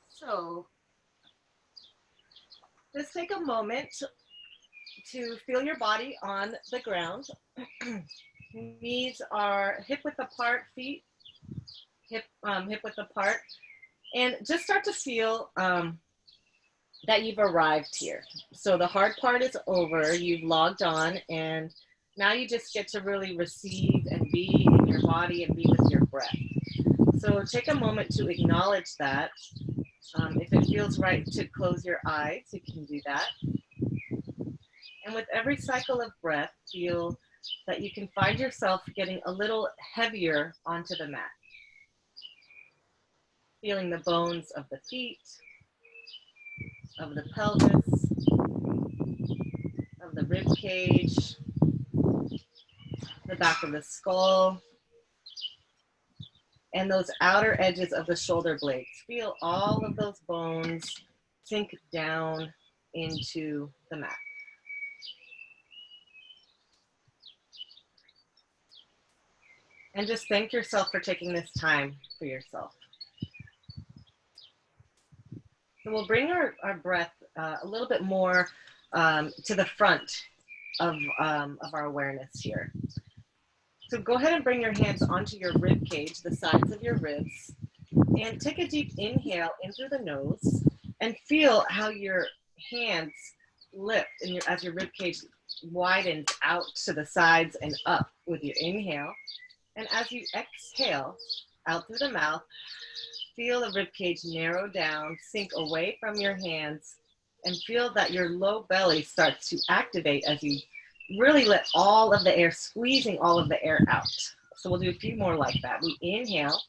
So just take a moment to feel your body on the ground. Knees are hip width apart, feet hip width apart, and just start to feel that you've arrived here. So the hard part is over, you've logged on, and now you just get to really receive and be in your body and be with your breath. So take a moment to acknowledge that. If it feels right to close your eyes, you can do that. And with every cycle of breath, feel that you can find yourself getting a little heavier onto the mat. Feeling the bones of the feet, of the pelvis, of the rib cage, the back of the skull, and those outer edges of the shoulder blades. Feel all of those bones sink down into the mat. And just thank yourself for taking this time for yourself. So we'll bring our breath a little bit more to the front of our awareness here. So go ahead and bring your hands onto your rib cage, the sides of your ribs, and take a deep inhale in through the nose and feel how your hands lift and as your rib cage widens out to the sides and up with your inhale. And as you exhale out through the mouth, feel the rib cage narrow down, sink away from your hands, and feel that your low belly starts to activate as you really let all of the air, squeezing all of the air out. So we'll do a few more like that. We inhale,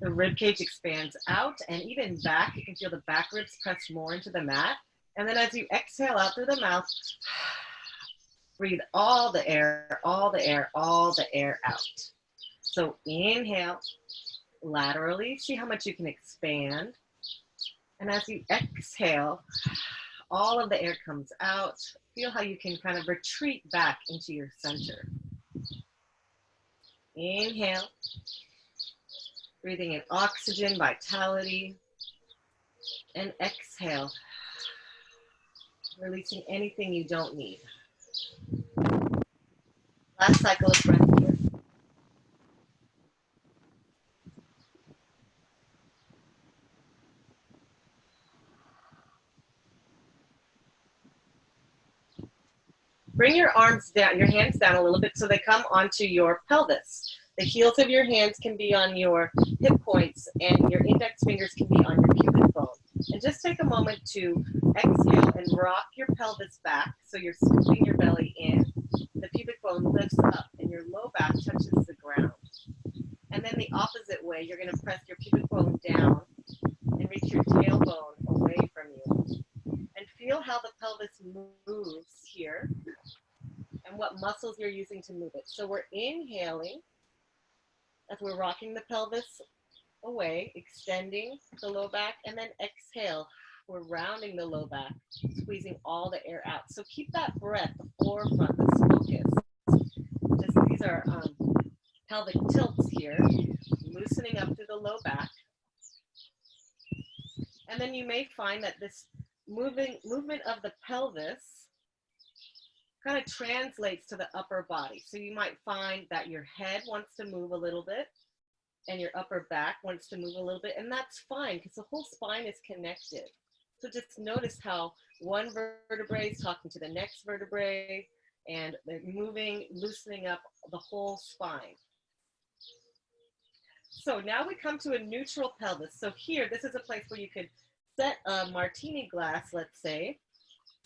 the rib cage expands out and even back. You can feel the back ribs press more into the mat. And then as you exhale out through the mouth, breathe all the air, all the air, all the air out. So inhale laterally, see how much you can expand. And as you exhale, all of the air comes out. Feel how you can kind of retreat back into your center. Inhale, breathing in oxygen, vitality, and exhale, releasing anything you don't need. Last cycle of breath here. Bring your arms down, your hands down a little bit so they come onto your pelvis. The heels of your hands can be on your hip points and your index fingers can be on your pubic bone. And just take a moment to exhale and rock your pelvis back so you're scooping your belly in. The pubic bone lifts up and your low back touches the ground. And then the opposite way, you're going to press your pubic bone down and reach your tailbone away from you. And feel how the pelvis moves here and what muscles you're using to move it. So we're inhaling as we're rocking the pelvis away, extending the low back, and then exhale. We're rounding the low back, squeezing all the air out. So keep that breath, the forefront, this focus. Just these are pelvic tilts here, loosening up through the low back. And then you may find that this movement of the pelvis kind of translates to the upper body. So you might find that your head wants to move a little bit and your upper back wants to move a little bit, and that's fine because the whole spine is connected. So just notice how one vertebrae is talking to the next vertebrae and they're moving, loosening up the whole spine. So now we come to a neutral pelvis. So here, this is a place where you could set a martini glass, let's say.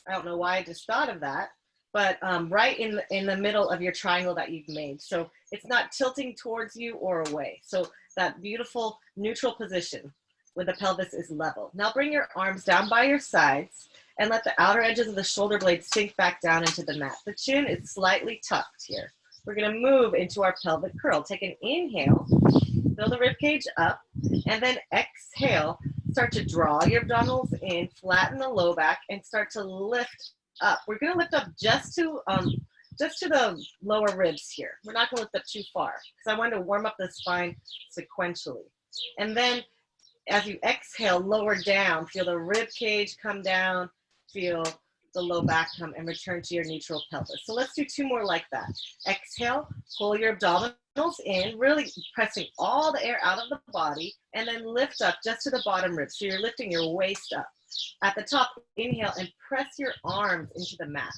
I don't know why I just thought of that, but right in the middle of your triangle that you've made. So it's not tilting towards you or away. So that beautiful neutral position where the pelvis is level. Now bring your arms down by your sides and let the outer edges of the shoulder blades sink back down into the mat. The chin is slightly tucked here. We're gonna move into our pelvic curl. Take an inhale, fill the rib cage up, and then exhale. Start to draw your abdominals in, flatten the low back, and start to lift up. We're gonna lift up just to just to the lower ribs here. We're not gonna lift up too far because I want to warm up the spine sequentially. And then as you exhale, lower down, feel the rib cage come down, feel the low back come and return to your neutral pelvis. So let's do 2 more like that. Exhale, pull your abdominals in, really pressing all the air out of the body, and then lift up just to the bottom rib. So you're lifting your waist up. At the top, inhale and press your arms into the mat.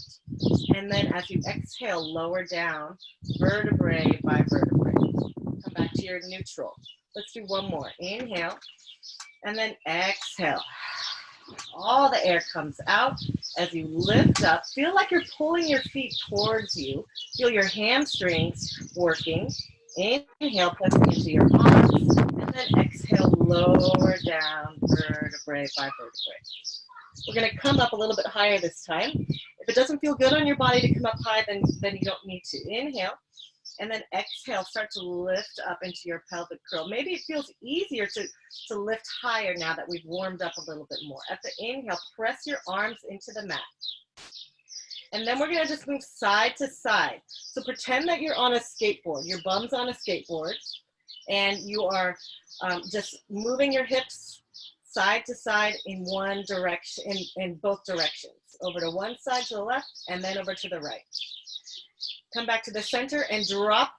And then as you exhale, lower down, vertebrae by vertebrae. Come back to your neutral. Let's do 1 more. Inhale, and then exhale. All the air comes out as you lift up. Feel like you're pulling your feet towards you. Feel your hamstrings working. Inhale, pressing into your arms. And then exhale, lower down, vertebrae by vertebrae. We're going to come up a little bit higher this time. If it doesn't feel good on your body to come up high, then you don't need to. Inhale. And then exhale, start to lift up into your pelvic curl. Maybe it feels easier to lift higher now that we've warmed up a little bit more. At the inhale, press your arms into the mat. And then we're gonna just move side to side. So pretend that you're on a skateboard, your bum's on a skateboard, and you are just moving your hips side to side in one direction, in both directions. Over to one side to the left, and then over to the right. Come back to the center and drop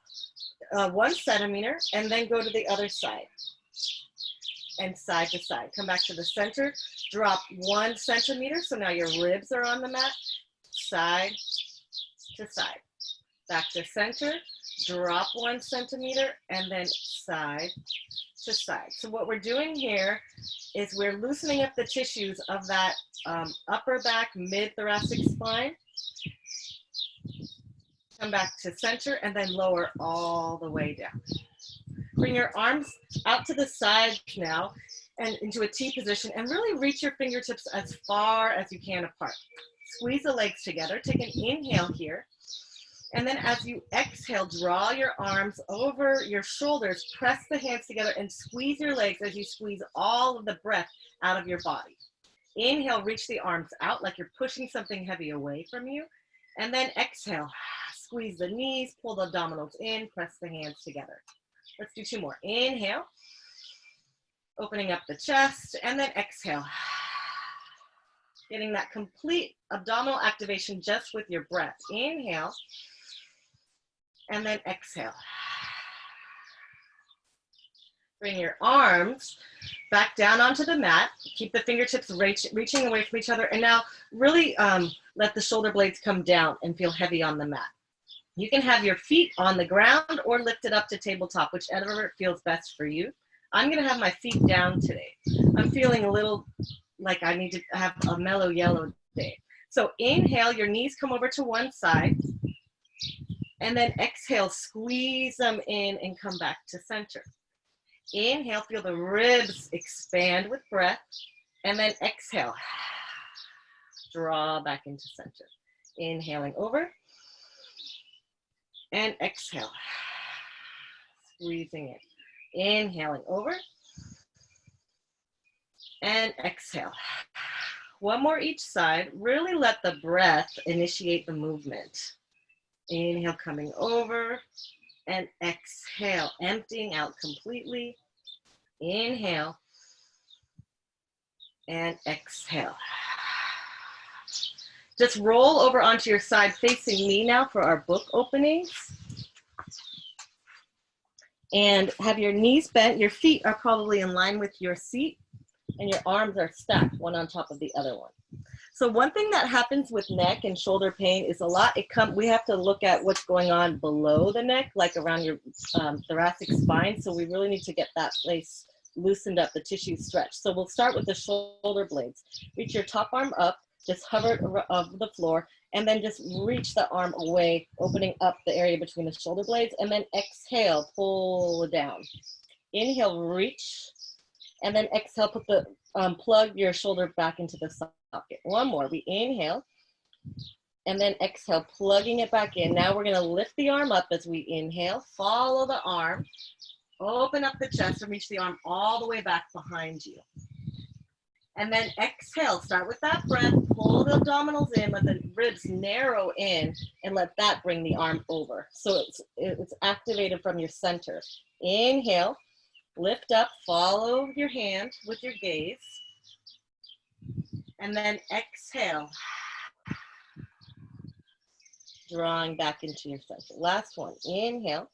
1 centimeter, and then go to the other side. And side to side. Come back to the center, drop 1 centimeter, so now your ribs are on the mat, side to side. Back to center, drop 1 centimeter, and then side to side. So what we're doing here is we're loosening up the tissues of that upper back, mid-thoracic spine. Come back to center and then lower all the way down. Bring your arms out to the side now and into a T position and really reach your fingertips as far as you can apart. Squeeze the legs together. Take an inhale here. And then as you exhale, draw your arms over your shoulders, press the hands together and squeeze your legs as you squeeze all of the breath out of your body. Inhale, reach the arms out like you're pushing something heavy away from you. And then exhale. Squeeze the knees, pull the abdominals in, press the hands together. Let's do 2 more. Inhale, opening up the chest, and then exhale. Getting that complete abdominal activation just with your breath. Inhale, and then exhale. Bring your arms back down onto the mat. Keep the fingertips reaching away from each other. And now really let the shoulder blades come down and feel heavy on the mat. You can have your feet on the ground or lift it up to tabletop, whichever feels best for you. I'm gonna have my feet down today. I'm feeling a little like I need to have a mellow yellow day. So inhale, your knees come over to one side, and then exhale, squeeze them in and come back to center. Inhale, feel the ribs expand with breath, and then exhale, draw back into center. Inhaling over, and exhale, squeezing in. Inhaling over, and exhale. 1 more each side. Really let the breath initiate the movement. Inhale, coming over, and exhale, emptying out completely. Inhale, and exhale. Just roll over onto your side facing me now for our book openings. And have your knees bent. Your feet are probably in line with your seat, and your arms are stacked one on top of the other one. So one thing that happens with neck and shoulder pain is we have to look at what's going on below the neck, like around your thoracic spine. So we really need to get that place loosened up, the tissue stretched. So we'll start with the shoulder blades. Reach your top arm up, just hover over the floor, and then just reach the arm away, opening up the area between the shoulder blades, and then exhale, pull it down. Inhale, reach, and then exhale, put the plug your shoulder back into the socket. 1 more. We inhale, and then exhale, plugging it back in. Now we're gonna lift the arm up as we inhale, follow the arm, open up the chest and reach the arm all the way back behind you. And then exhale, start with that breath, pull the abdominals in, let the ribs narrow in, and let that bring the arm over. So it's activated from your center. Inhale, lift up, follow your hand with your gaze. And then exhale, drawing back into your center. Last one, inhale.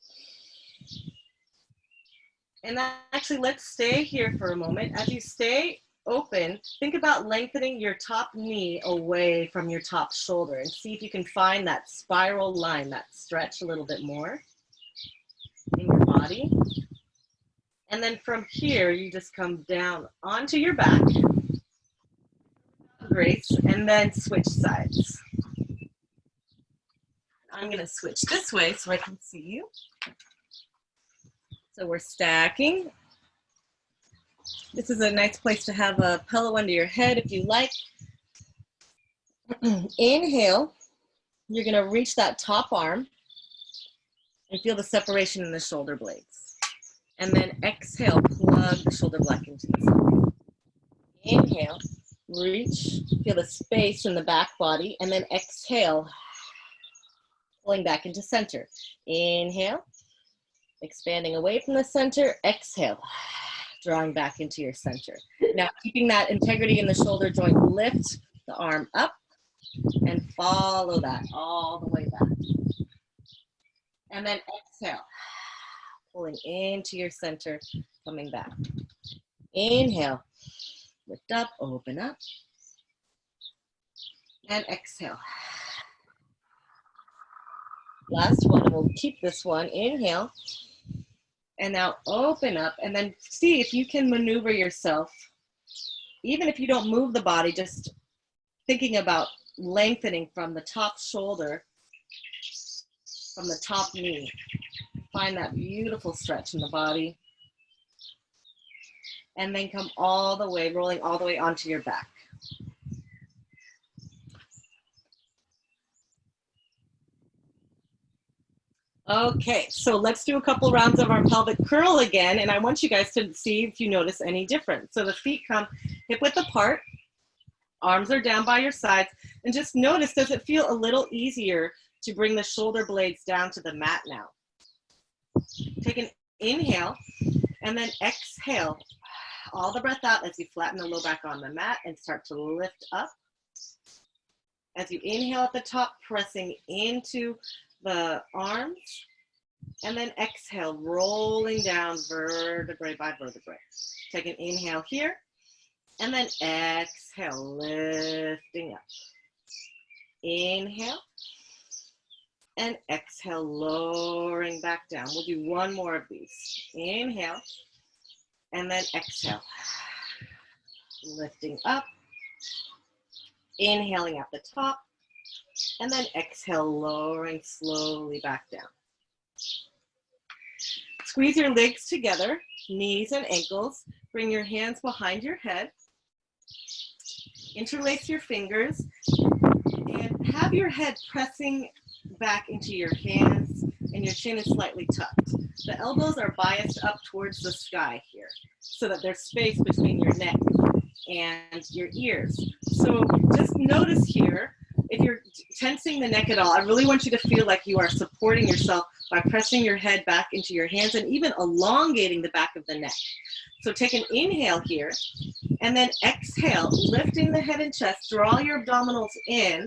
And actually, let's stay here for a moment. As you stay open, think about lengthening your top knee away from your top shoulder and see if you can find that spiral line, that stretch a little bit more in your body. And then from here, you just come down onto your back, grace, and then switch sides. I'm gonna switch this way so I can see you. So we're stacking. This is a nice place to have a pillow under your head if you like. Inhale, you're gonna reach that top arm and feel the separation in the shoulder blades. And then exhale, plug the shoulder blade into the center. Inhale, reach, feel the space in the back body, and then exhale, pulling back into center. Inhale, expanding away from the center, exhale, drawing back into your center. Now, keeping that integrity in the shoulder joint, lift the arm up and follow that all the way back. And then exhale, pulling into your center, coming back. Inhale, lift up, open up, and exhale. Last one, and we'll keep this one. Inhale, and now open up, and then see if you can maneuver yourself. Even if you don't move the body, just thinking about lengthening from the top shoulder, from the top knee. Find that beautiful stretch in the body. And then come all the way, rolling all the way onto your back. Okay, so let's do a couple rounds of our pelvic curl again, and I want you guys to see if you notice any difference. So the feet come hip width apart, arms are down by your sides, and just notice, does it feel a little easier to bring the shoulder blades down to the mat now? Take an inhale, and then exhale. All the breath out as you flatten the low back on the mat and start to lift up. As you inhale at the top, pressing into the arms, and then exhale, rolling down vertebrae by vertebrae. Take an inhale here, and then exhale, lifting up. Inhale, and exhale, lowering back down. We'll do one more of these. Inhale, and then exhale, lifting up, inhaling at the top, and then exhale, lowering slowly back down. Squeeze your legs together, knees and ankles. Bring your hands behind your head. Interlace your fingers and have your head pressing back into your hands and your chin is slightly tucked. The elbows are biased up towards the sky here so that there's space between your neck and your ears. So just notice here, if you're tensing the neck at all, I really want you to feel like you are supporting yourself by pressing your head back into your hands and even elongating the back of the neck. So take an inhale here, and then exhale, lifting the head and chest, draw your abdominals in,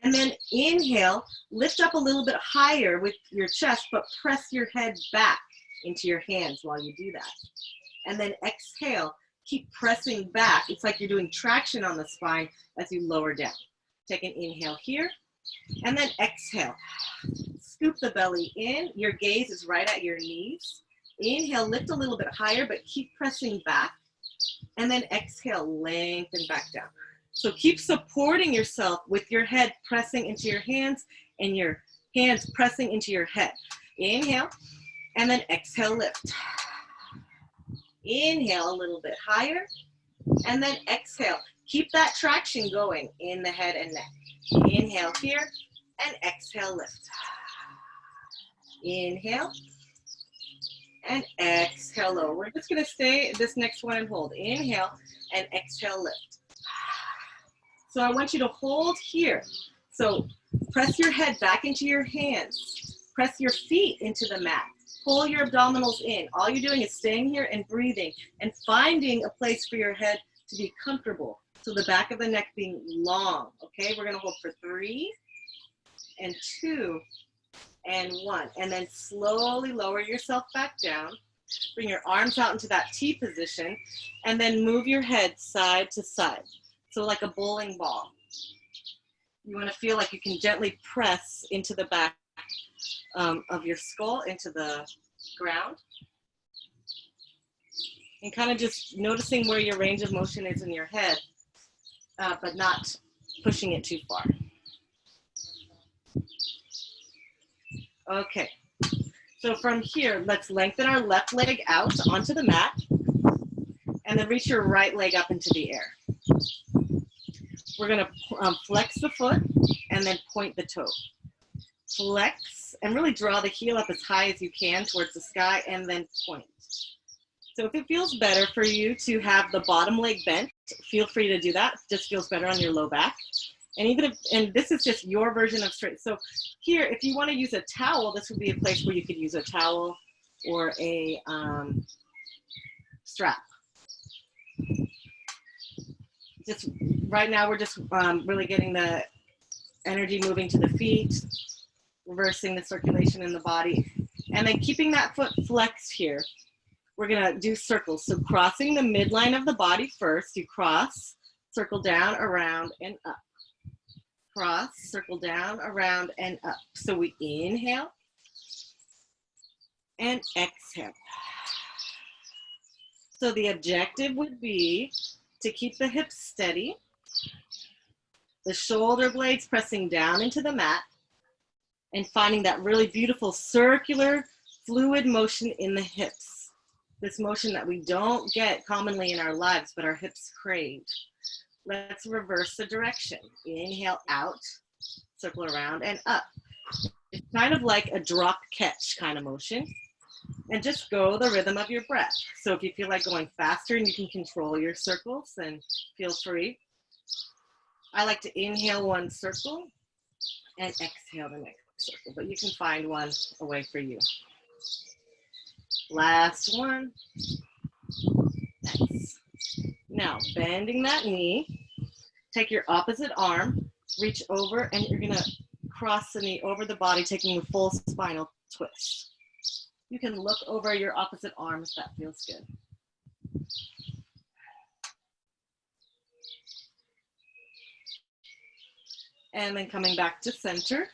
and then inhale, lift up a little bit higher with your chest, but press your head back into your hands while you do that. And then exhale, keep pressing back. It's like you're doing traction on the spine as you lower down. Take an inhale here, and then exhale. Scoop the belly in. Your gaze is right at your knees. Inhale, lift a little bit higher, but keep pressing back. And then exhale, lengthen back down. So keep supporting yourself with your head pressing into your hands and your hands pressing into your head. Inhale, and then exhale, lift. Inhale a little bit higher, and then exhale. Keep that traction going in the head and neck. Inhale here, and exhale, lift. Inhale, and exhale, lower. We're just gonna stay this next one and hold. Inhale and exhale, lift. So I want you to hold here. So press your head back into your hands. Press your feet into the mat. Pull your abdominals in. All you're doing is staying here and breathing and finding a place for your head to be comfortable. So the back of the neck being long, okay? We're gonna hold for 3 and 2 and 1. And then slowly lower yourself back down. Bring your arms out into that T position and then move your head side to side. So like a bowling ball. You wanna feel like you can gently press into the back of your skull into the ground. And kind of just noticing where your range of motion is in your head, but not pushing it too far. Okay, so from here, let's lengthen our left leg out onto the mat and then reach your right leg up into the air. We're gonna flex the foot and then point the toe. Flex and really draw the heel up as high as you can towards the sky and then point. So if it feels better for you to have the bottom leg bent, feel free to do that. It just feels better on your low back. And even if, and this is just your version of straight. So here, if you want to use a towel, this would be a place where you could use a towel or a strap. Just right now, we're just really getting the energy moving to the feet, reversing the circulation in the body, and then keeping that foot flexed here. We're gonna do circles. So crossing the midline of the body first, you cross, circle down, around, and up. Cross, circle down, around, and up. So we inhale and exhale. So the objective would be to keep the hips steady, the shoulder blades pressing down into the mat, and finding that really beautiful circular fluid motion in the hips. This motion that we don't get commonly in our lives, but our hips crave. Let's reverse the direction. Inhale out, circle around and up. It's kind of like a drop catch kind of motion. And just go the rhythm of your breath. So if you feel like going faster and you can control your circles, then feel free. I like to inhale one circle and exhale the next circle, but you can find one away for you. Last one. Nice. Now, bending that knee, take your opposite arm, reach over, and you're gonna cross the knee over the body, taking a full spinal twist. You can look over your opposite arm if that feels good. And then coming back to center,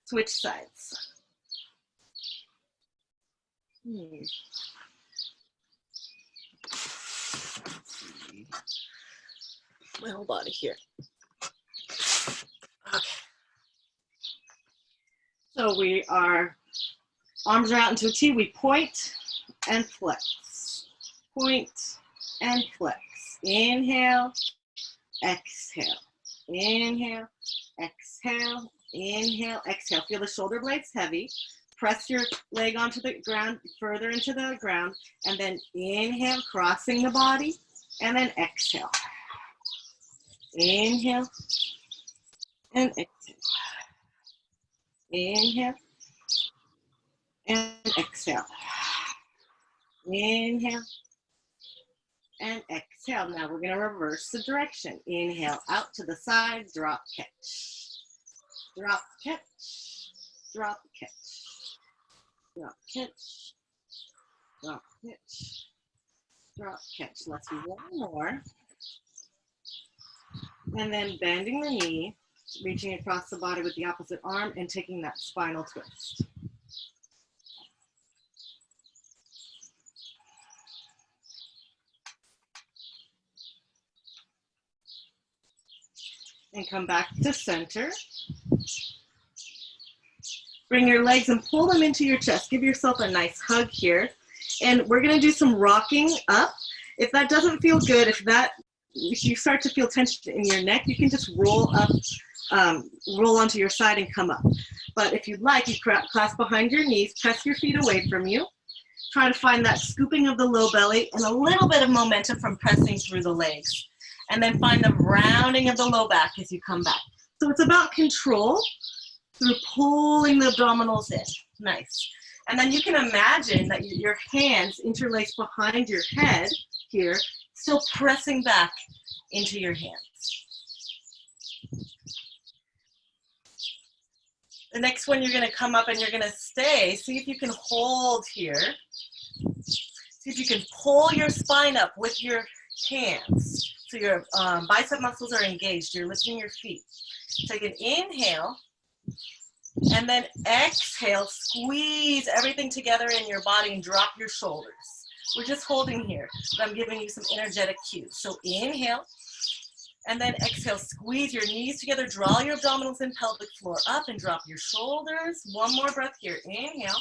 switch sides. My whole body here. Okay. So we are, arms are out into a T, we point and flex. Point and flex. Inhale, exhale. Inhale, exhale, inhale, exhale. Feel the shoulder blades heavy. Press your leg onto the ground, further into the ground, and then inhale, crossing the body, and then exhale. Inhale and exhale. Inhale and exhale. Inhale and exhale. Now we're going to reverse the direction. Inhale out to the side, drop, catch. Drop, catch. Drop, catch. Drop, catch. Drop, catch. Drop, catch. Let's do one more. And then bending the knee, reaching across the body with the opposite arm and taking that spinal twist. And come back to center. Bring your legs and pull them into your chest. Give yourself a nice hug here. And we're gonna do some rocking up. If that doesn't feel good, if you start to feel tension in your neck, you can just roll up, roll onto your side and come up. But if you'd like, you clasp behind your knees, press your feet away from you, Try to find that scooping of the low belly and a little bit of momentum from pressing through the legs. And then find the rounding of the low back as you come back. So it's about control through pulling the abdominals in. Nice. And then you can imagine that your hands interlaced behind your head here, still pressing back into your hands. The next one, you're going to come up and you're going to stay. See if you can hold here. See if you can pull your spine up with your hands. So your bicep muscles are engaged. You're lifting your feet. Take an inhale. And then exhale. Squeeze everything together in your body and drop your shoulders. We're just holding here, but I'm giving you some energetic cues. So inhale. And then exhale, squeeze your knees together, draw your abdominals and pelvic floor up and drop your shoulders. One more breath here. Inhale,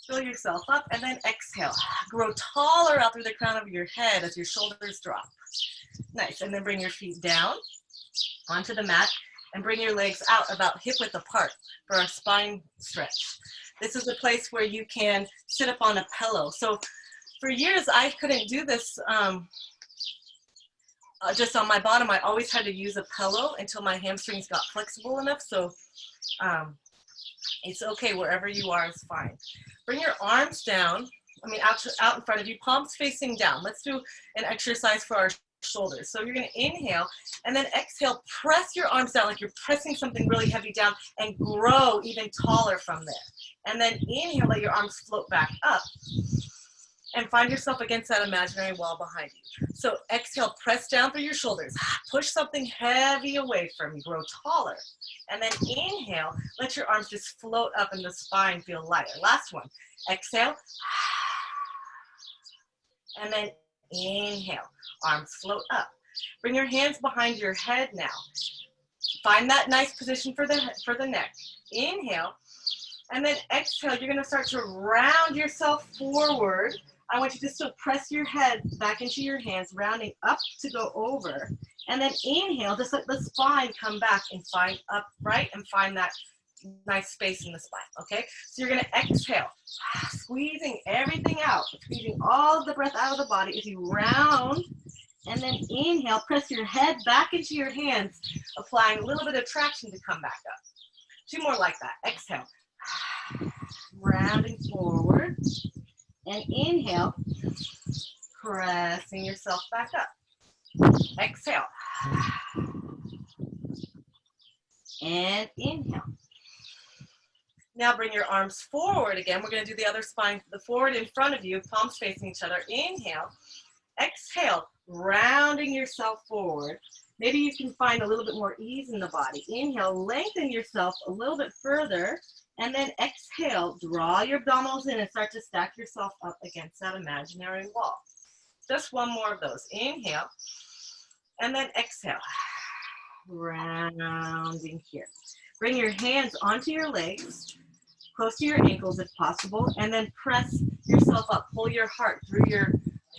fill yourself up, and then exhale. Grow taller out through the crown of your head as your shoulders drop. Nice, and then bring your feet down onto the mat and bring your legs out about hip width apart for our spine stretch. This is a place where you can sit up on a pillow. So for years, I couldn't do this just on my bottom. I always had to use a pillow until my hamstrings got flexible enough. So it's okay, wherever you are is fine. Bring your arms down, out in front of you, palms facing down. Let's do an exercise for our shoulders. So you're gonna inhale and then exhale, press your arms down like you're pressing something really heavy down and grow even taller from there. And then inhale, let your arms float back up. And find yourself against that imaginary wall behind you. So exhale, press down through your shoulders. Push something heavy away from you, grow taller. And then inhale, let your arms just float up and the spine feel lighter. Last one, exhale. And then inhale, arms float up. Bring your hands behind your head now. Find that nice position for the neck. Inhale, and then exhale, you're gonna start to round yourself forward. I want you to still press your head back into your hands, rounding up to go over. And then inhale, just let the spine come back and find upright and find that nice space in the spine, okay? So you're gonna exhale, squeezing everything out, squeezing all of the breath out of the body as you round. And then inhale, press your head back into your hands, applying a little bit of traction to come back up. 2 more like that. Exhale, rounding forward. And inhale, pressing yourself back up. Exhale. And inhale. Now bring your arms forward again. We're going to do the other spine, the forward in front of you, palms facing each other. Inhale. Exhale, rounding yourself forward. Maybe you can find a little bit more ease in the body. Inhale, lengthen yourself a little bit further. And then exhale, draw your abdominals in and start to stack yourself up against that imaginary wall. Just one more of those. Inhale, and then exhale. Rounding here. Bring your hands onto your legs, close to your ankles if possible, and then press yourself up. Pull your heart through your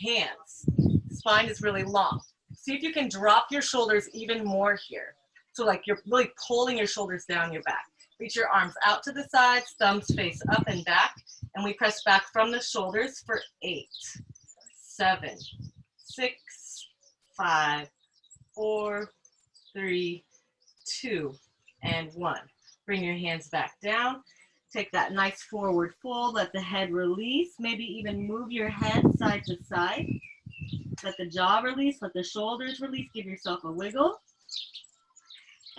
hands. Spine is really long. See if you can drop your shoulders even more here. So like you're really pulling your shoulders down your back. Reach your arms out to the sides, thumbs face up and back, and we press back from the shoulders for 8, 7, 6, 5, 4, 3, 2, and 1. Bring your hands back down. Take that nice forward fold. Let the head release. Maybe even move your head side to side. Let the jaw release. Let the shoulders release. Give yourself a wiggle.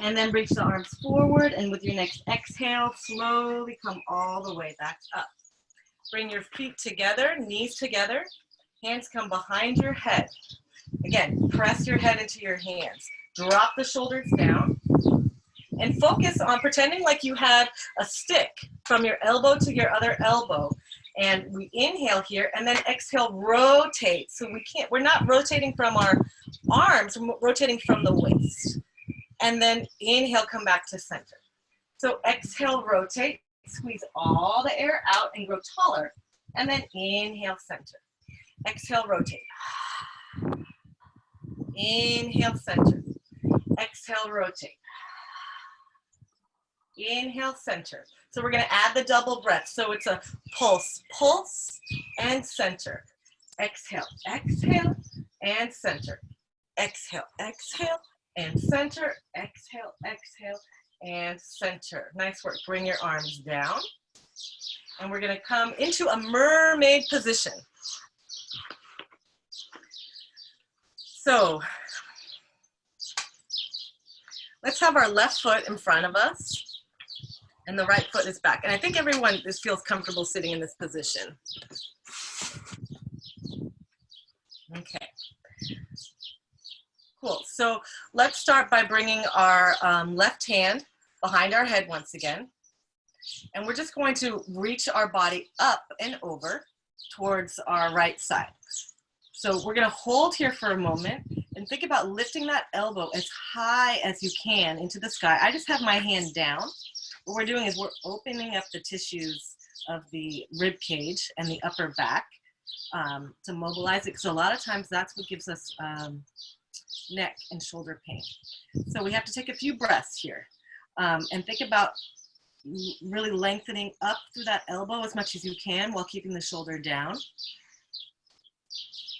And then reach the arms forward, and with your next exhale, slowly come all the way back up. Bring your feet together, knees together, hands come behind your head. Again, press your head into your hands. Drop the shoulders down, and focus on pretending like you had a stick from your elbow to your other elbow. And we inhale here, and then exhale, rotate. So we're not rotating from our arms, we're rotating from the waist. And then inhale, come back to center. So exhale, rotate, squeeze all the air out and grow taller. And then inhale, center. Exhale, rotate. Inhale, center. Exhale, rotate. Inhale, center. So we're going to add the double breath. So it's a pulse, pulse, and center. Exhale, exhale, and center. Exhale, exhale, and center. Exhale, exhale, and center. Nice work. Bring your arms down. And we're going to come into a mermaid position. So let's have our left foot in front of us and the right foot is back. And I think everyone just feels comfortable sitting in this position. Okay. Cool. So let's start by bringing our left hand behind our head once again. And we're just going to reach our body up and over towards our right side. So we're going to hold here for a moment and think about lifting that elbow as high as you can into the sky. I just have my hand down. What we're doing is we're opening up the tissues of the rib cage and the upper back to mobilize it, because a lot of times that's what gives us neck and shoulder pain. So we have to take a few breaths here and think about really lengthening up through that elbow as much as you can while keeping the shoulder down.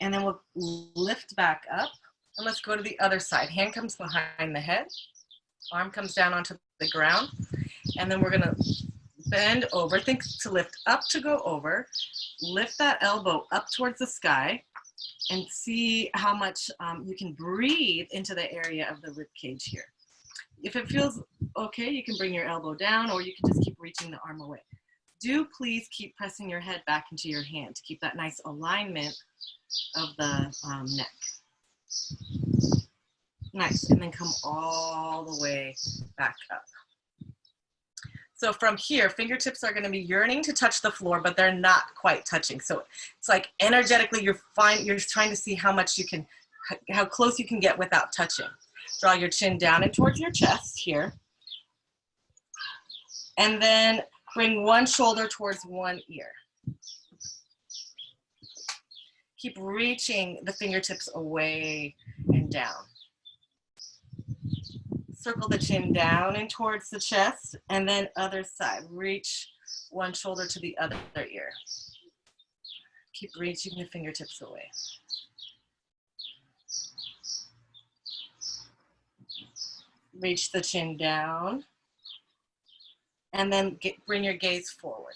And then we'll lift back up, and let's go to the other side. Hand comes behind the head, arm comes down onto the ground, and then we're gonna bend over, think to lift up to go over, lift that elbow up towards the sky, and see how much you can breathe into the area of the rib cage here. If it feels okay, you can bring your elbow down, or you can just keep reaching the arm away. Do please keep pressing your head back into your hand to keep that nice alignment of the neck. Nice, and then come all the way back up. So from here, fingertips are gonna be yearning to touch the floor, but they're not quite touching. So it's like energetically, you're trying to see how much you can, how close you can get without touching. Draw your chin down and towards your chest here. And then bring one shoulder towards one ear. Keep reaching the fingertips away and down. Circle the chin down and towards the chest, and then other side. Reach one shoulder to the other ear. Keep reaching the fingertips away. Reach the chin down, and then bring your gaze forward.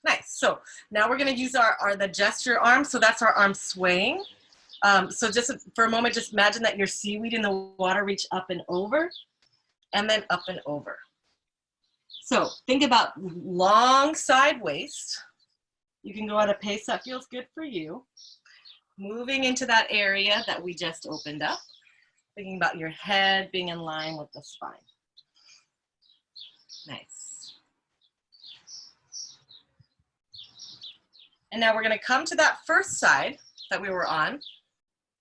Nice. So now we're going to use the gesture arm. So that's our arm swaying. So just for a moment, just imagine that your seaweed in the water reach up and over, and then up and over. So think about long side waist. You can go at a pace that feels good for you. Moving into that area that we just opened up. Thinking about your head being in line with the spine. Nice. And now we're going to come to that first side that we were on.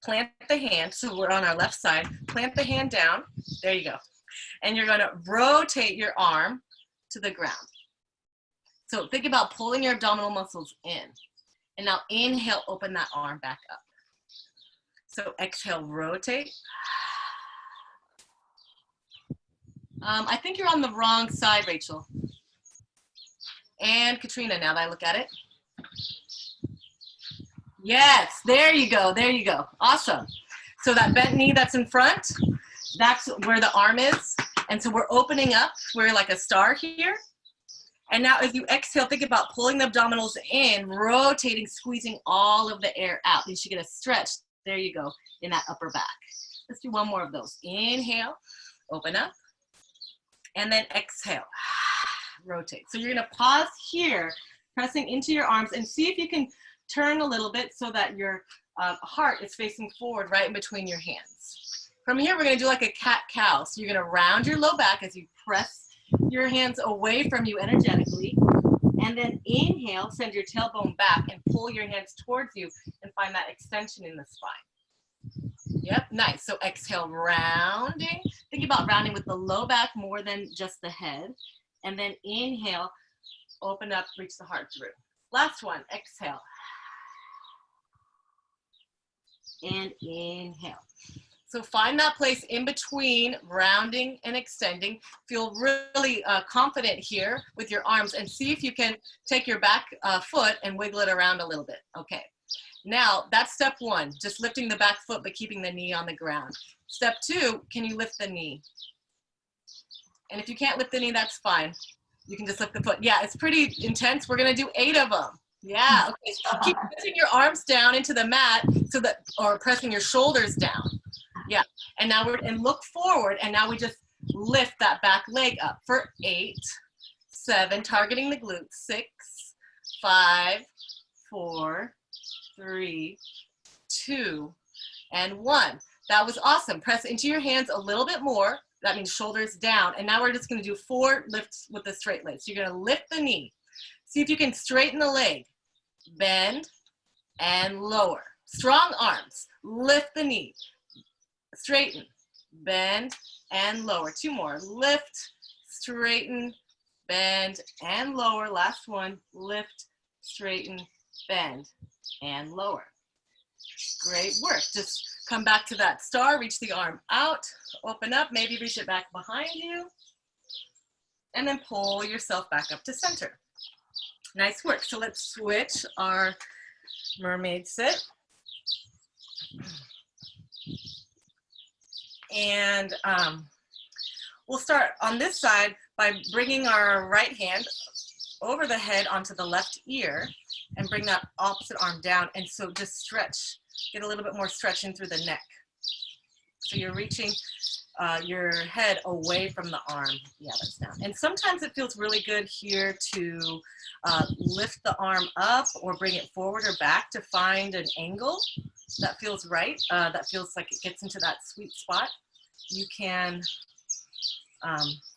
Plant the hand, so we're on our left side. Plant the hand down. There you go. And you're going to rotate your arm to the ground. So think about pulling your abdominal muscles in. And now inhale, open that arm back up. So exhale, rotate. I think you're on the wrong side, Rachel. And Katrina, now that I look at it. Yes, there you go, there you go. Awesome. So that bent knee that's in front, that's where the arm is. And so we're opening up, we're like a star here. And now as you exhale, think about pulling the abdominals in, rotating, squeezing all of the air out. You should get a stretch, there you go, in that upper back. Let's do one more of those. Inhale, open up, and then exhale, rotate. So you're gonna pause here, pressing into your arms, and see if you can turn a little bit so that your heart is facing forward right in between your hands. From here, we're gonna do like a cat-cow. So you're gonna round your low back as you press your hands away from you energetically, and then inhale, send your tailbone back and pull your hands towards you and find that extension in the spine. Yep, nice. So exhale, rounding. Think about rounding with the low back more than just the head. And then inhale, open up, reach the heart through. Last one, exhale. And inhale. So find that place in between rounding and extending. Feel really confident here with your arms, and see if you can take your back foot and wiggle it around a little bit. Okay. Now that's step one, just lifting the back foot but keeping the knee on the ground. Step two, can you lift the knee? And if you can't lift the knee, that's fine. You can just lift the foot. Yeah, it's pretty intense. We're gonna do 8 of them. Yeah, okay. Keep pressing your arms down into the mat so that, or pressing your shoulders down. Yeah, and now and look forward, and now we just lift that back leg up for 8, 7, targeting the glutes, 6, 5, 4, 3, 2, and 1. That was awesome. Press into your hands a little bit more. That means shoulders down. And now we're just gonna do 4 lifts with the straight leg. So you're gonna lift the knee. See if you can straighten the leg. Bend and lower. Strong arms. Lift the knee. Straighten, bend, and lower. 2 more. Lift, straighten, bend, and lower. Last one. Lift, straighten, bend, and lower. Great work. Just come back to that star. Reach the arm out. Open up. Maybe reach it back behind you. And then pull yourself back up to center. Nice work. So let's switch our mermaid sit. And we'll start on this side by bringing our right hand over the head onto the left ear and bring that opposite arm down. And so just stretch, get a little bit more stretching through the neck. So you're reaching your head away from the arm. Yeah, that's down. And sometimes it feels really good here to lift the arm up or bring it forward or back to find an angle that feels right, that feels like it gets into that sweet spot. You can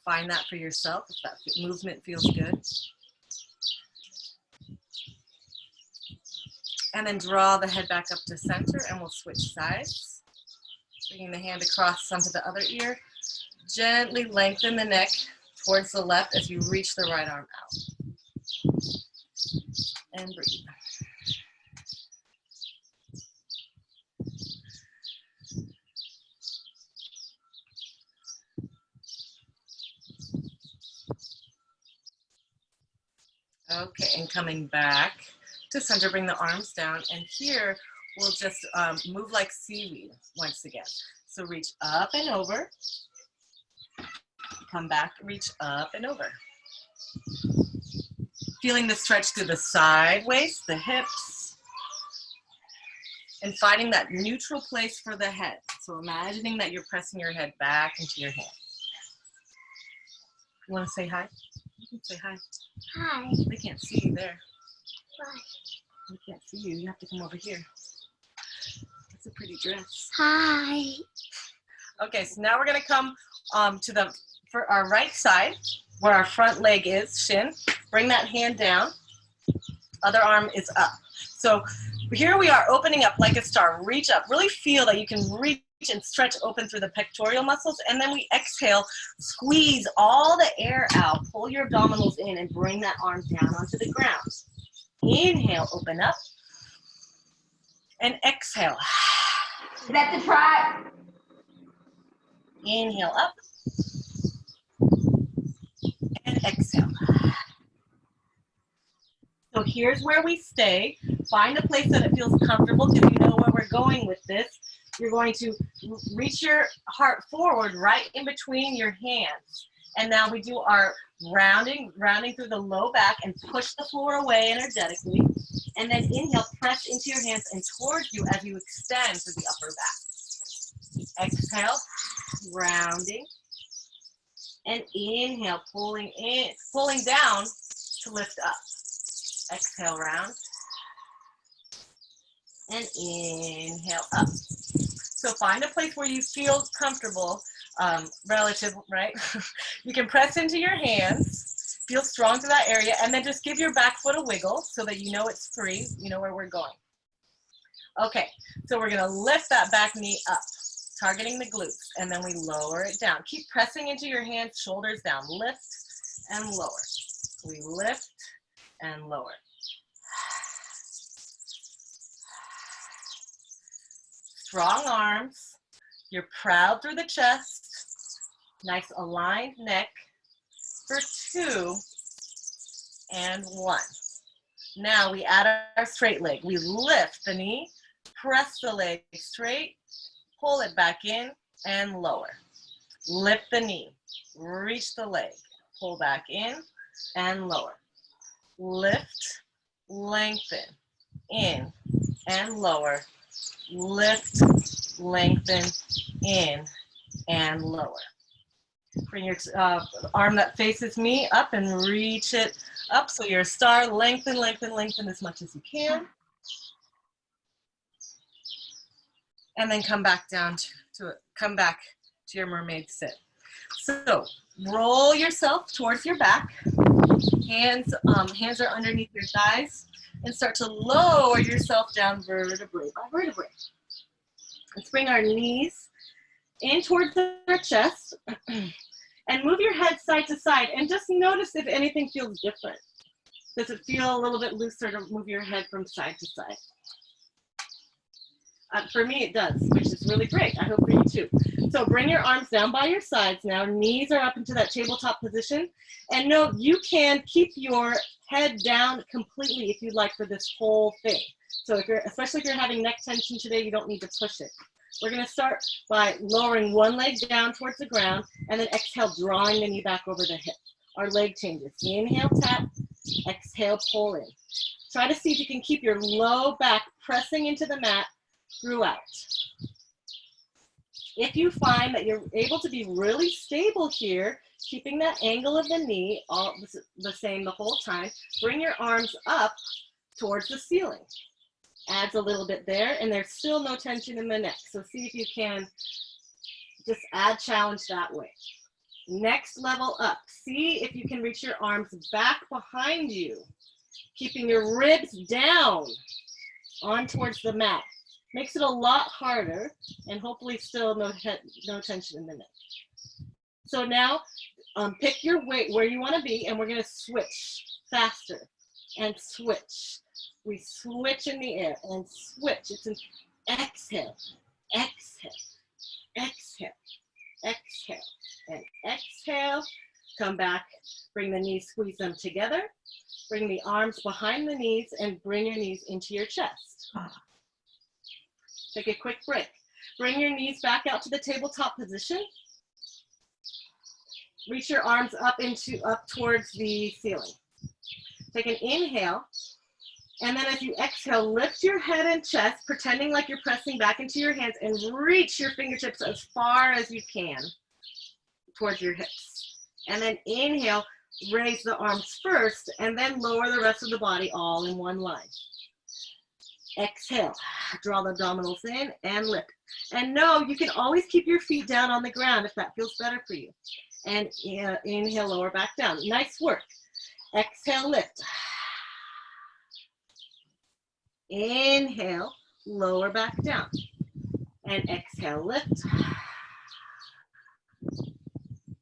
find that for yourself if that movement feels good. And then draw the head back up to center, and we'll switch sides. Bringing the hand across onto the other ear. Gently lengthen the neck towards the left as you reach the right arm out. And breathe. Okay, and coming back to center, bring the arms down, and here we'll just move like seaweed once again. So reach up and over, come back, reach up and over. Feeling the stretch through the side waist, the hips, and finding that neutral place for the head. So imagining that you're pressing your head back into your hands. You want to say hi? You can say hi. Hi. They can't see you there. Why? They can't see you. You have to come over here. That's a pretty dress. Hi. Okay, so now we're going to come for our right side, where our front leg is, shin. Bring that hand down. Other arm is up. So here we are opening up like a star. Reach up. Really feel that you can reach and stretch open through the pectoral muscles. And then we exhale, squeeze all the air out. Pull your abdominals in and bring that arm down onto the ground. Inhale, open up. And exhale. Is that the try? Inhale up. And exhale. So here's where we stay. Find a place that it feels comfortable, because you know where we're going with this. You're going to reach your heart forward right in between your hands. And now we do our rounding through the low back and push the floor away energetically. And then inhale, press into your hands and towards you as you extend through the upper back. Exhale, rounding. And inhale, pulling down to lift up. Exhale, round. And inhale, up. So find a place where you feel comfortable, relative, right? You can press into your hands, feel strong to that area, and then just give your back foot a wiggle so that you know it's free, you know where we're going. Okay, so we're gonna lift that back knee up, targeting the glutes, and then we lower it down. Keep pressing into your hands, shoulders down, lift and lower. We lift and lower. Strong arms, You're proud through the chest. Nice aligned neck for 2 and 1. Now we add our straight leg. We lift the knee, press the leg straight, pull it back in and lower. Lift the knee, reach the leg, pull back in and lower. Lift, lengthen, in and lower. Lift, lengthen, in and lower. Bring your arm that faces me up and reach it up so you're a star. Lengthen, lengthen, lengthen as much as you can. And then come back down to your mermaid sit. So roll yourself towards your back. Hands are underneath your thighs, and start to lower yourself down vertebrae by vertebrae. Let's bring our knees in towards our chest and move your head side to side, and just notice if anything feels different. Does it feel a little bit looser to move your head from side to side? For me, it does, which is really great. I hope for you too. So bring your arms down by your sides now. Knees are up into that tabletop position. And note, you can keep your head down completely if you'd like for this whole thing. So especially if you're having neck tension today, you don't need to push it. We're going to start by lowering one leg down towards the ground, and then exhale, drawing the knee back over the hip. Our leg changes. Inhale, tap. Exhale, pull in. Try to see if you can keep your low back pressing into the mat throughout. If you find that you're able to be really stable here, keeping that angle of the knee all the same the whole time, bring your arms up towards the ceiling. Adds a little bit there, and there's still no tension in the neck. So see if you can just add challenge that way. Next level up. See if you can reach your arms back behind you, keeping your ribs down on towards the mat. Makes it a lot harder, and hopefully still no tension in the neck. So now pick your weight where you want to be, and we're going to switch faster and switch. We switch in the air and switch. It's an exhale, exhale, exhale, exhale, and exhale. Come back, bring the knees, squeeze them together. Bring the arms behind the knees and bring your knees into your chest. Take a quick break. Bring your knees back out to the tabletop position. Reach your arms up towards the ceiling. Take an inhale. And then as you exhale, lift your head and chest, pretending like you're pressing back into your hands, and reach your fingertips as far as you can towards your hips. And then inhale, raise the arms first, and then lower the rest of the body all in one line. Exhale, draw the abdominals in and lift. And no, you can always keep your feet down on the ground if that feels better for you. And inhale, lower back down. Nice work. Exhale, lift. Inhale, lower back down. And exhale, lift.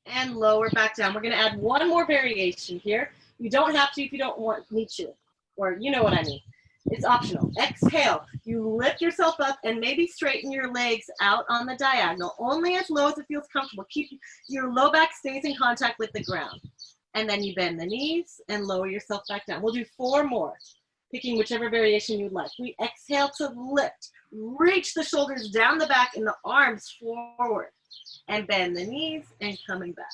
And lower back down. We're going to add one more variation here. You don't have to if you don't need to, or you know what I mean. It's optional. Exhale, you lift yourself up and maybe straighten your legs out on the diagonal, only as low as it feels comfortable. Keep your low back stays in contact with the ground. And then you bend the knees and lower yourself back down. We'll do 4 more, picking whichever variation you'd like. We exhale to lift. Reach the shoulders down the back and the arms forward. And bend the knees and coming back.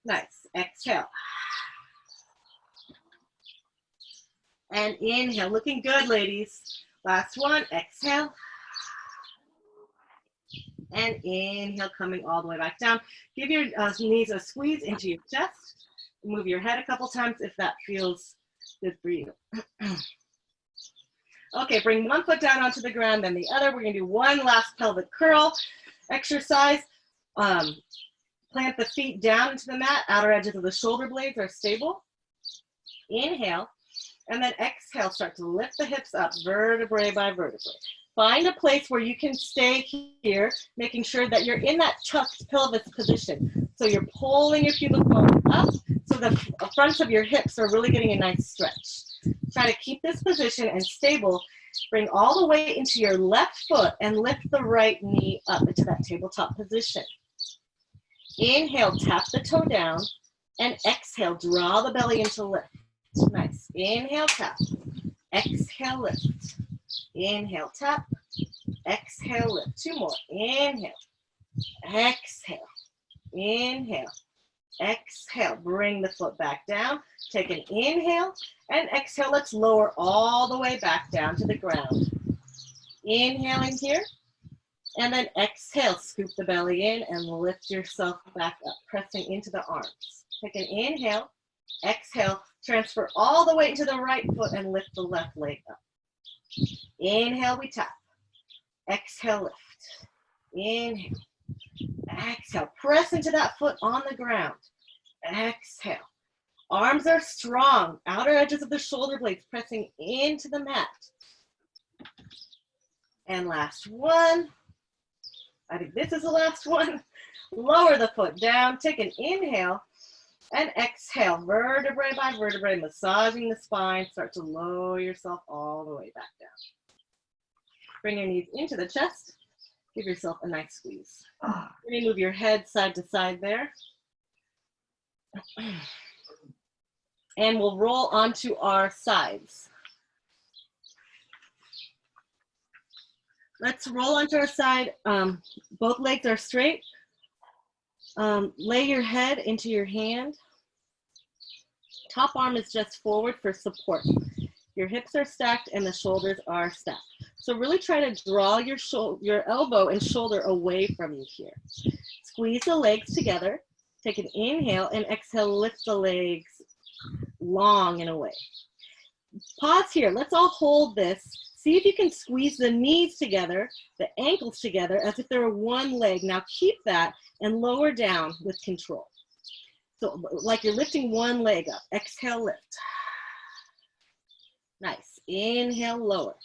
Nice. Exhale. And inhale. Looking good, ladies. Last one. Exhale. And inhale, coming all the way back down. Give your knees a squeeze into your chest. Move your head a couple times if that feels good for you. Okay, bring one foot down onto the ground, then the other. We're going to do one last pelvic curl exercise. Plant the feet down into the mat. Outer edges of the shoulder blades are stable. Inhale. And then exhale, start to lift the hips up, vertebrae by vertebrae. Find a place where you can stay here, making sure that you're in that tucked pelvis position. So you're pulling your pubic bone up, so the fronts of your hips are really getting a nice stretch. Try to keep this position and stable. Bring all the weight into your left foot and lift the right knee up into that tabletop position. Inhale, tap the toe down, and exhale, draw the belly into lift. Nice. Inhale, tap. Exhale, lift. Inhale, tap. Exhale, lift. Two more. Inhale. Exhale. Inhale. Exhale. Bring the foot back down. Take an inhale and exhale. Let's lower all the way back down to the ground. Inhaling here. And then exhale. Scoop the belly in and lift yourself back up, pressing into the arms. Take an inhale. Exhale. Transfer all the weight into the right foot and lift the left leg up. Inhale, we tap. Exhale, lift. Inhale. Exhale. Press into that foot on the ground. Exhale. Arms are strong. Outer edges of the shoulder blades pressing into the mat. And last one. I think this is the last one. Lower the foot down. Take an inhale. And exhale, vertebrae by vertebrae, massaging the spine. Start to lower yourself all the way back down. Bring your knees into the chest. Give yourself a nice squeeze. Maybe move your head side to side there. And we'll roll onto our sides. Let's roll onto our side. Both legs are straight. Lay your head into your hand. Top arm is just forward for support. Your hips are stacked and the shoulders are stacked. So really try to draw your elbow and shoulder away from you here. Squeeze the legs together. Take an inhale and exhale, lift the legs long and away. Pause here. Let's all hold this. See if you can squeeze the knees together, the ankles together as if they were one leg. Now keep that and lower down with control. So like you're lifting one leg up. Exhale, lift. Nice. Inhale, lower.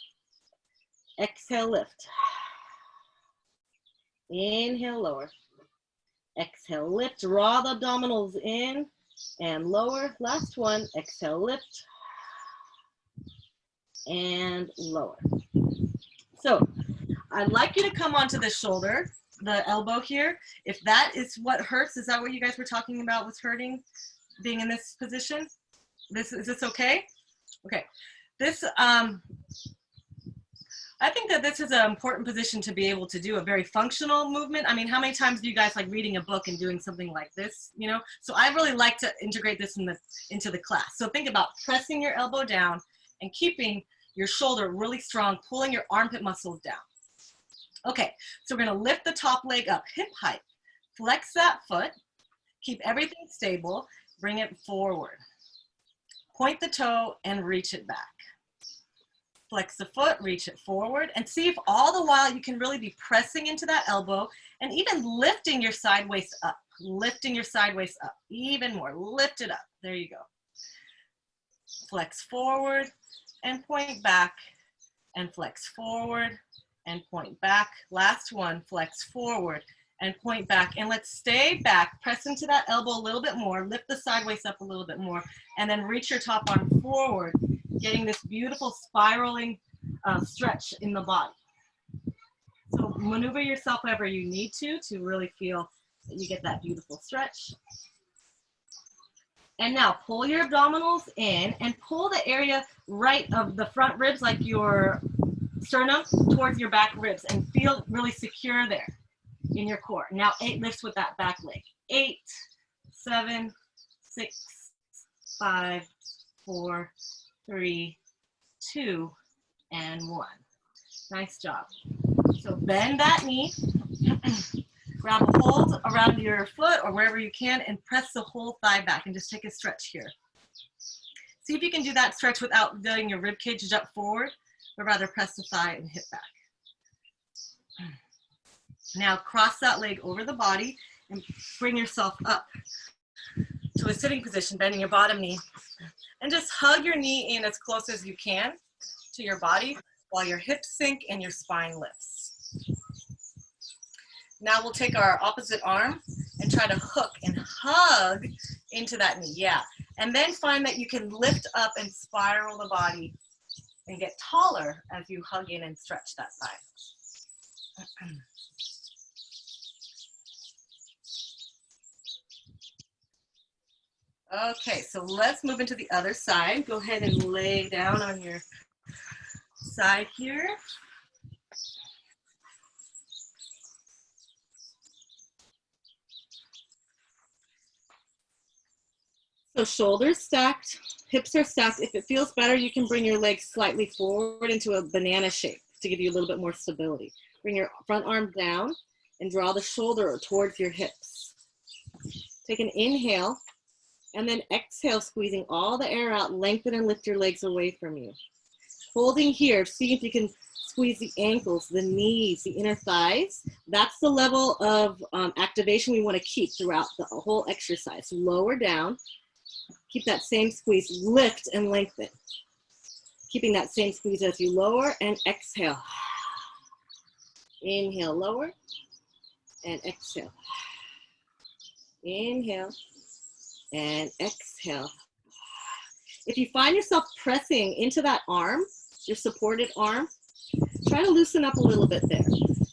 Exhale, lift. Inhale, lower. Exhale, lift. Draw the abdominals in and lower. Last one. Exhale, lift. And lower. So I'd like you to come onto the shoulder, the elbow here. If that is what hurts, is that what you guys were talking about was hurting, being in this position? Is this okay? Okay. This, I think that this is an important position to be able to do a very functional movement. I mean, how many times do you guys like reading a book and doing something like this, you know? So I really like to integrate this into the class. So think about pressing your elbow down and keeping your shoulder really strong, pulling your armpit muscles down. Okay, so we're gonna lift the top leg up, hip height. Flex that foot, keep everything stable, bring it forward. Point the toe and reach it back. Flex the foot, reach it forward, and see if all the while you can really be pressing into that elbow and even lifting your side waist up, even more, lift it up, there you go. Flex forward and point back, and flex forward and point back. Last one, flex forward and point back, and let's stay back, press into that elbow a little bit more, lift the side waist up a little bit more, and then reach your top arm forward, getting this beautiful spiraling stretch in the body. So maneuver yourself however you need to really feel that you get that beautiful stretch. And now pull your abdominals in and pull the area right of the front ribs, like your sternum, towards your back ribs, and feel really secure there in your core. Now 8 lifts with that back leg. 8, 7, 6, 5, 4, 3, 2, and 1. Nice job. So bend that knee, grab a hold around your foot or wherever you can, and press the whole thigh back and just take a stretch here. See if you can do that stretch without letting your rib cage jut forward, but rather press the thigh and hip back. Now cross that leg over the body and bring yourself up to a sitting position, bending your bottom knee, and just hug your knee in as close as you can to your body while your hips sink and your spine lifts. Now we'll take our opposite arm and try to hook and hug into that knee. Yeah, And then find that you can lift up and spiral the body and get taller as you hug in and stretch that thigh. Okay, so let's move into the other side. Go ahead and lay down on your side here. So shoulders stacked, hips are stacked. If it feels better, you can bring your legs slightly forward into a banana shape to give you a little bit more stability. Bring your front arm down and draw the shoulder towards your hips. Take an inhale and then exhale, squeezing all the air out. Lengthen and lift your legs away from you. Holding here, see if you can squeeze the ankles, the knees, the inner thighs. That's the level of activation we want to keep throughout the whole exercise. Lower down. Keep that same squeeze, lift and lengthen. Keeping that same squeeze as you lower and exhale. Inhale, lower and exhale. Inhale and exhale. If you find yourself pressing into that arm, your supported arm, try to loosen up a little bit there.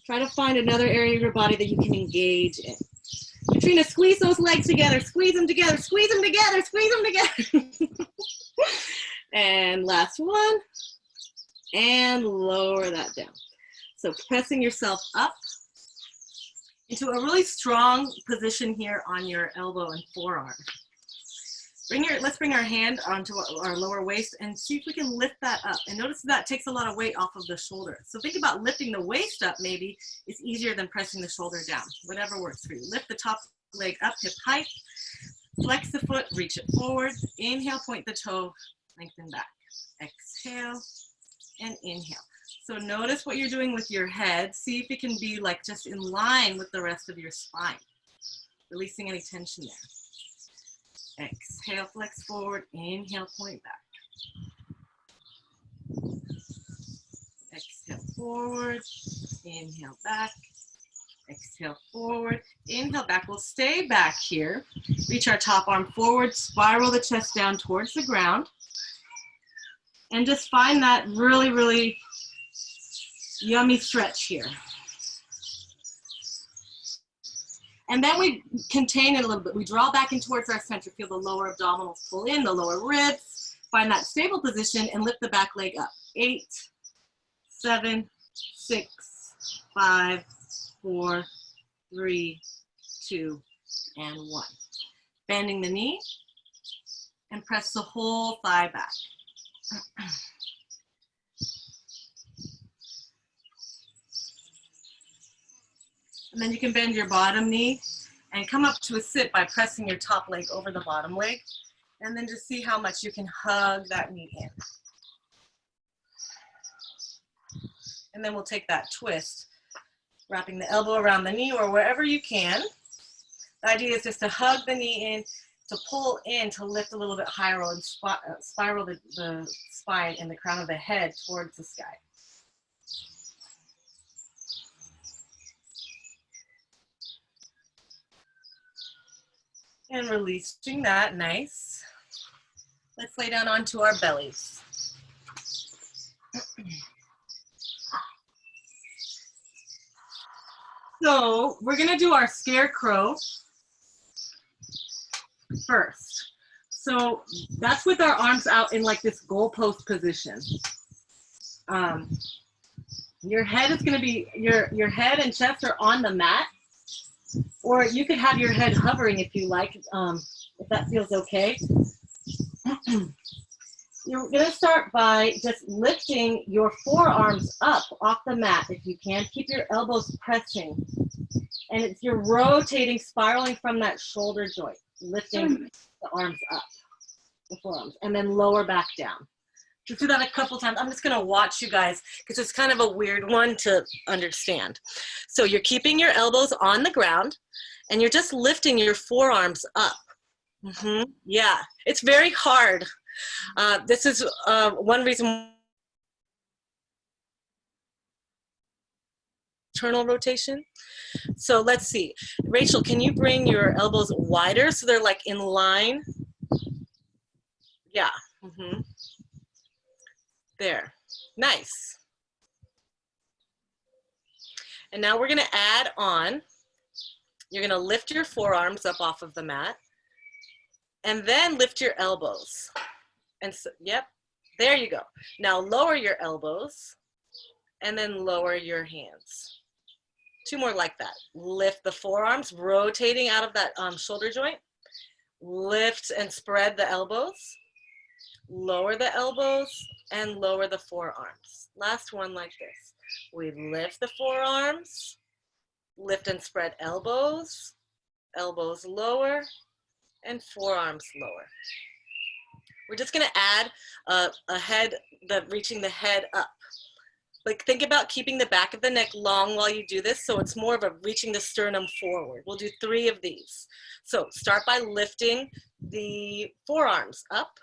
Try to find another area of your body that you can engage in. Katrina, squeeze those legs together, squeeze them together, squeeze them together, squeeze them together. And last one. And lower that down. So pressing yourself up into a really strong position here on your elbow and forearm. Let's bring our hand onto our lower waist and see if we can lift that up. And notice that takes a lot of weight off of the shoulder. So think about lifting the waist up maybe is easier than pressing the shoulder down. Whatever works for you. Lift the top leg up, hip height. Flex the foot, reach it forward. Inhale, point the toe, lengthen back. Exhale and inhale. So notice what you're doing with your head. See if it can be like just in line with the rest of your spine. Releasing any tension there. Exhale, flex forward, inhale, point back. Exhale, forward, inhale, back. Exhale, forward, inhale, back. We'll stay back here. Reach our top arm forward, spiral the chest down towards the ground. And just find that really, really yummy stretch here. And then we contain it a little bit. We draw back in towards our center. Feel the lower abdominals pull in, the lower ribs. Find that stable position and lift the back leg up. 8, 7, 6, 5, 4, 3, 2, and 1. Bending the knee and press the whole thigh back. And then you can bend your bottom knee and come up to a sit by pressing your top leg over the bottom leg. And then just see how much you can hug that knee in. And then we'll take that twist, wrapping the elbow around the knee or wherever you can. The idea is just to hug the knee in, to pull in, to lift a little bit higher and spiral the spine and the crown of the head towards the sky. And releasing that, nice. Let's lay down onto our bellies. So we're gonna do our scarecrow first. So that's with our arms out in like this goalpost position. Your head is gonna be, your head and chest are on the mat. Or you could have your head hovering if you like, if that feels okay. You're gonna start by just lifting your forearms up off the mat if you can. Keep your elbows pressing. And you're rotating, spiraling from that shoulder joint, lifting the arms up, the forearms, and then lower back down. Just do that a couple times. I'm just gonna watch you guys because it's kind of a weird one to understand. So you're keeping your elbows on the ground and you're just lifting your forearms up. Yeah, it's very hard. This is one reason. Internal rotation. So let's see. Rachel, can you bring your elbows wider so they're like in line? Yeah. There. Nice. And now we're going to add on, you're going to lift your forearms up off of the mat and then lift your elbows. And so, yep, there you go. Now lower your elbows and then lower your hands. 2 more like that. Lift the forearms, rotating out of that shoulder joint. Lift and spread the elbows. Lower the elbows and lower the forearms. Last one like this. We lift the forearms, lift and spread elbows, elbows lower, and forearms lower. We're just gonna add a head, reaching the head up. Like think about keeping the back of the neck long while you do this, so it's more of a reaching the sternum forward. We'll do 3 of these. So start by lifting the forearms up,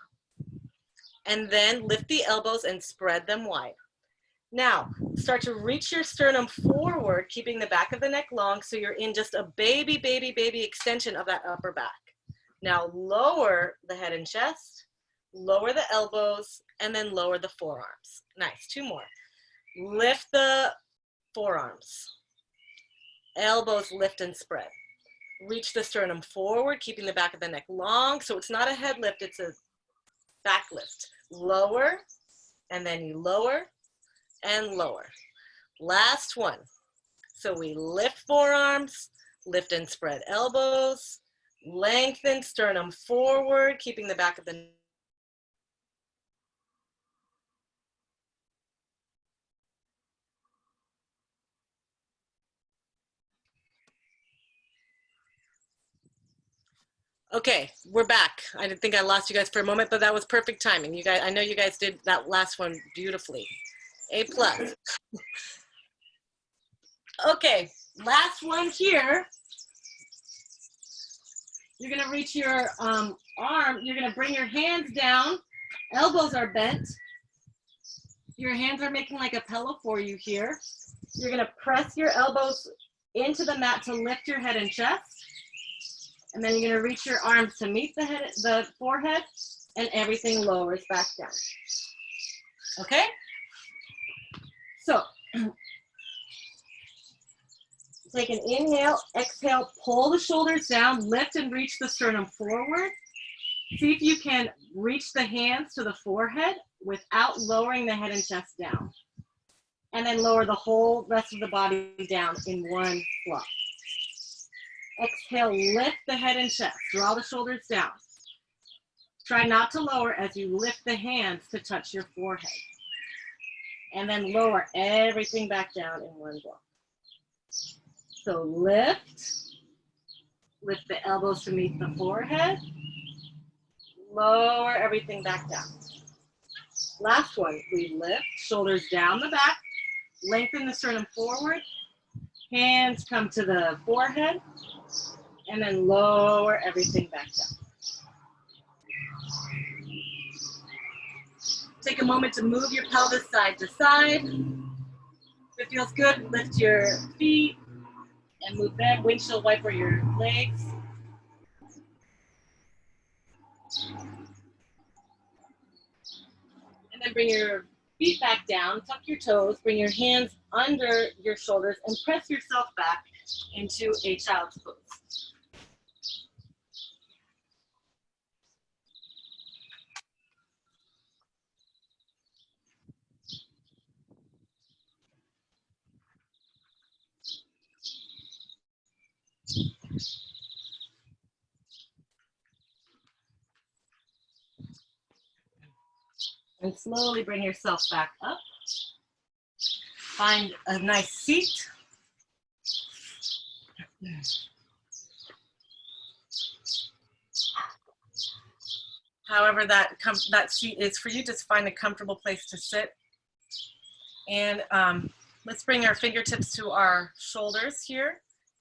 and then lift the elbows and spread them wide. Now, start to reach your sternum forward, keeping the back of the neck long, so you're in just a baby, baby, baby extension of that upper back. Now lower the head and chest, lower the elbows, and then lower the forearms. Nice, 2 more. Lift the forearms. Elbows lift and spread. Reach the sternum forward, keeping the back of the neck long, so it's not a head lift, it's a back lift. Lower, and then you lower, and lower. Last one. So we lift forearms, lift and spread elbows, lengthen sternum forward, keeping the back of the neck. Okay, we're back. I didn't think I lost you guys for a moment, but that was perfect timing. You guys, I know you guys did that last one beautifully. A+. Okay, last one here. You're gonna reach your arm, you're gonna bring your hands down, elbows are bent. Your hands are making like a pillow for you here. You're gonna press your elbows into the mat to lift your head and chest. And then you're gonna reach your arms to meet the forehead, and everything lowers back down. Okay? So, take an inhale, exhale, pull the shoulders down, lift and reach the sternum forward. See if you can reach the hands to the forehead without lowering the head and chest down. And then lower the whole rest of the body down in one flop. Exhale, lift the head and chest, draw the shoulders down. Try not to lower as you lift the hands to touch your forehead. And then lower everything back down in one block. So lift the elbows to meet the forehead, lower everything back down. Last one, we lift, shoulders down the back, lengthen the sternum forward, hands come to the forehead, and then lower everything back down. Take a moment to move your pelvis side to side. If it feels good, lift your feet and move back, windshield wiper your legs. And then bring your feet back down, tuck your toes, bring your hands under your shoulders, and press yourself back into a child's pose. And slowly bring yourself back up. Find a nice seat. However that seat is for you, just find a comfortable place to sit. And let's bring our fingertips to our shoulders here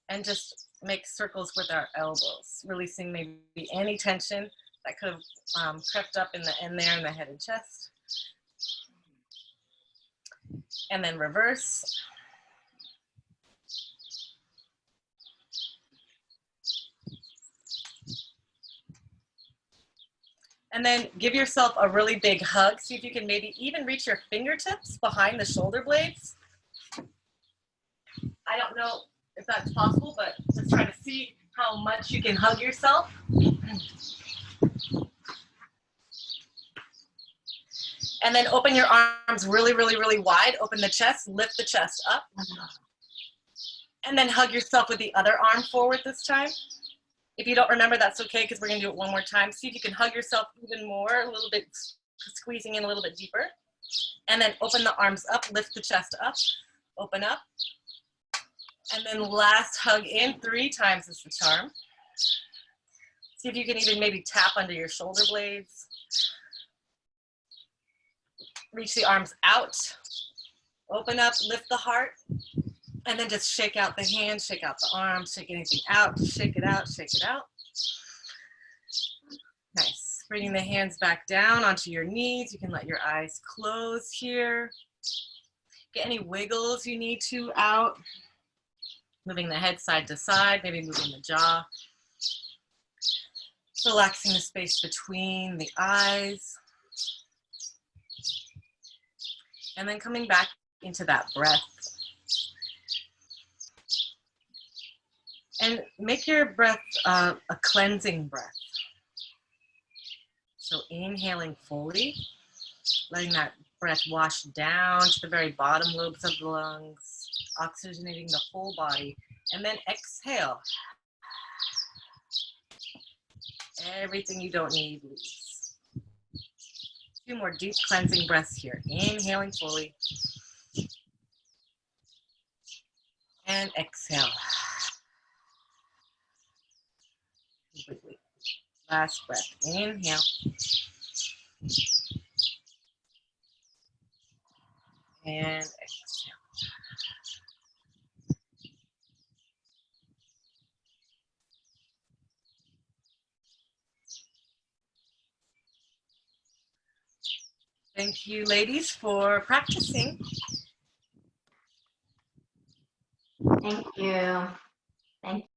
and just make circles with our elbows, releasing maybe any tension that could have crept up in the end there in the head and chest. And then reverse. And then give yourself a really big hug. See if you can maybe even reach your fingertips behind the shoulder blades. I don't know if that's possible, but just try to see how much you can hug yourself. And then open your arms really, really, really wide. Open the chest, lift the chest up. And then hug yourself with the other arm forward this time. If you don't remember, that's okay, because we're gonna do it one more time. See if you can hug yourself even more, a little bit, squeezing in a little bit deeper. And then open the arms up, lift the chest up, open up. And then last hug in 3 times is the charm. See if you can even maybe tap under your shoulder blades. Reach the arms out, open up, lift the heart, and then just shake out the hands, shake out the arms, shake anything out, shake it out, shake it out. Nice. Bringing the hands back down onto your knees. You can let your eyes close here. Get any wiggles you need to out. Moving the head side to side, maybe moving the jaw. Relaxing the space between the eyes. And then coming back into that breath. And make your breath a cleansing breath. So inhaling fully, letting that breath wash down to the very bottom lobes of the lungs, oxygenating the whole body. And then exhale. Everything you don't need leaves. 2 more deep cleansing breaths here. Inhaling fully. And exhale. Completely. Last breath. Inhale. And exhale. Thank you, ladies, for practicing. Thank you. Thank